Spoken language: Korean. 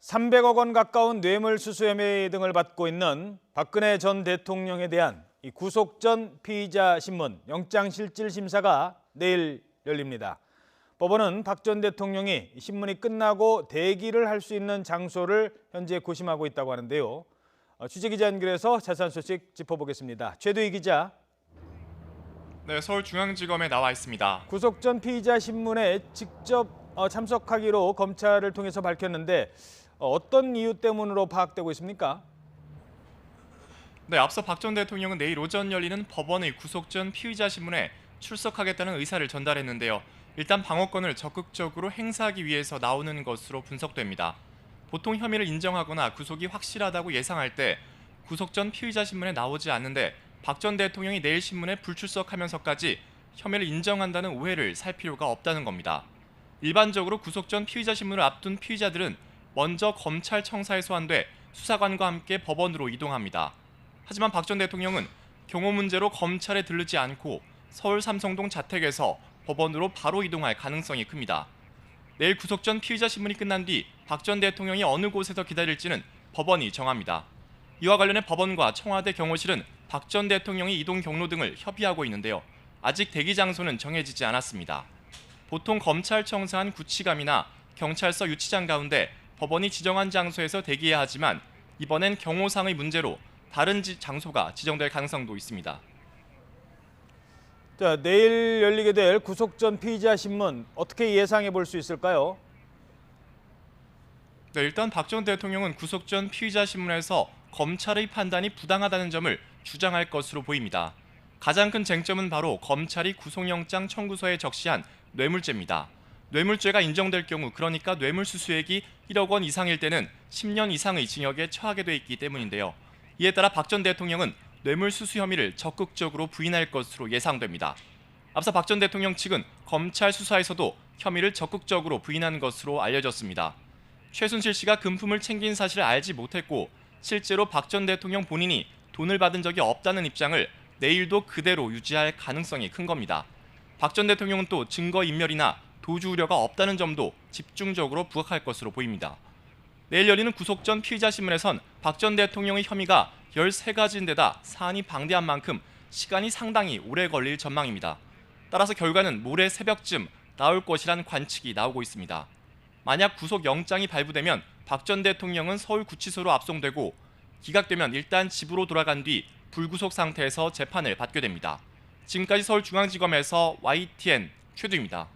300억 원 가까운 뇌물수수 혐의 등을 받고 있는 박근혜 전 대통령에 대한 이 구속 전 피의자 신문 영장실질심사가 내일 열립니다. 법원은 박 전 대통령이 신문이 끝나고 대기를 할 수 있는 장소를 현재 고심하고 있다고 하는데요. 취재기자 연결해서 자세한 소식 짚어보겠습니다. 최두희 기자. 네, 서울중앙지검에 나와 있습니다. 구속 전 피의자 신문에 직접 참석하기로 검찰을 통해서 밝혔는데 어떤 이유 때문으로 파악되고 있습니까? 네, 앞서 박 전 대통령은 내일 오전 열리는 법원의 구속 전 피의자 신문에 출석하겠다는 의사를 전달했는데요. 일단 방어권을 적극적으로 행사하기 위해서 나오는 것으로 분석됩니다. 보통 혐의를 인정하거나 구속이 확실하다고 예상할 때 구속 전 피의자 신문에 나오지 않는데 박 전 대통령이 내일 신문에 불출석하면서까지 혐의를 인정한다는 오해를 살 필요가 없다는 겁니다. 일반적으로 구속 전 피의자 신문을 앞둔 피의자들은 먼저 검찰청사에 소환돼 수사관과 함께 법원으로 이동합니다. 하지만 박 전 대통령은 경호 문제로 검찰에 들르지 않고 서울 삼성동 자택에서 법원으로 바로 이동할 가능성이 큽니다. 내일 구속 전 피의자 신문이 끝난 뒤 박 전 대통령이 어느 곳에서 기다릴지는 법원이 정합니다. 이와 관련해 법원과 청와대 경호실은 박 전 대통령의 이동 경로 등을 협의하고 있는데요. 아직 대기 장소는 정해지지 않았습니다. 보통 검찰청사 안 구치감이나 경찰서 유치장 가운데 법원이 지정한 장소에서 대기해야 하지만 이번엔 경호상의 문제로 다른 장소가 지정될 가능성도 있습니다. 자, 내일 열리게 될 구속 전 피의자 신문 어떻게 예상해 볼 수 있을까요? 네, 일단 박 전 대통령은 구속 전 피의자 신문에서 검찰의 판단이 부당하다는 점을 주장할 것으로 보입니다. 가장 큰 쟁점은 바로 검찰이 구속영장 청구서에 적시한 뇌물죄입니다. 뇌물죄가 인정될 경우, 그러니까 뇌물수수액이 1억 원 이상일 때는 10년 이상의 징역에 처하게 돼 있기 때문인데요. 이에 따라 박 전 대통령은 뇌물수수 혐의를 적극적으로 부인할 것으로 예상됩니다. 앞서 박 전 대통령 측은 검찰 수사에서도 혐의를 적극적으로 부인한 것으로 알려졌습니다. 최순실 씨가 금품을 챙긴 사실을 알지 못했고 실제로 박 전 대통령 본인이 돈을 받은 적이 없다는 입장을 내일도 그대로 유지할 가능성이 큰 겁니다. 박 전 대통령은 또 증거인멸이나 도주 우려가 없다는 점도 집중적으로 부각할 것으로 보입니다. 내일 열리는 구속 전 피의자 신문에선 박 전 대통령의 혐의가 13가지인데다 사안이 방대한 만큼 시간이 상당히 오래 걸릴 전망입니다. 따라서 결과는 모레 새벽쯤 나올 것이란 관측이 나오고 있습니다. 만약 구속 영장이 발부되면 박 전 대통령은 서울구치소로 압송되고 기각되면 일단 집으로 돌아간 뒤 불구속 상태에서 재판을 받게 됩니다. 지금까지 서울중앙지검에서 YTN 최두입니다.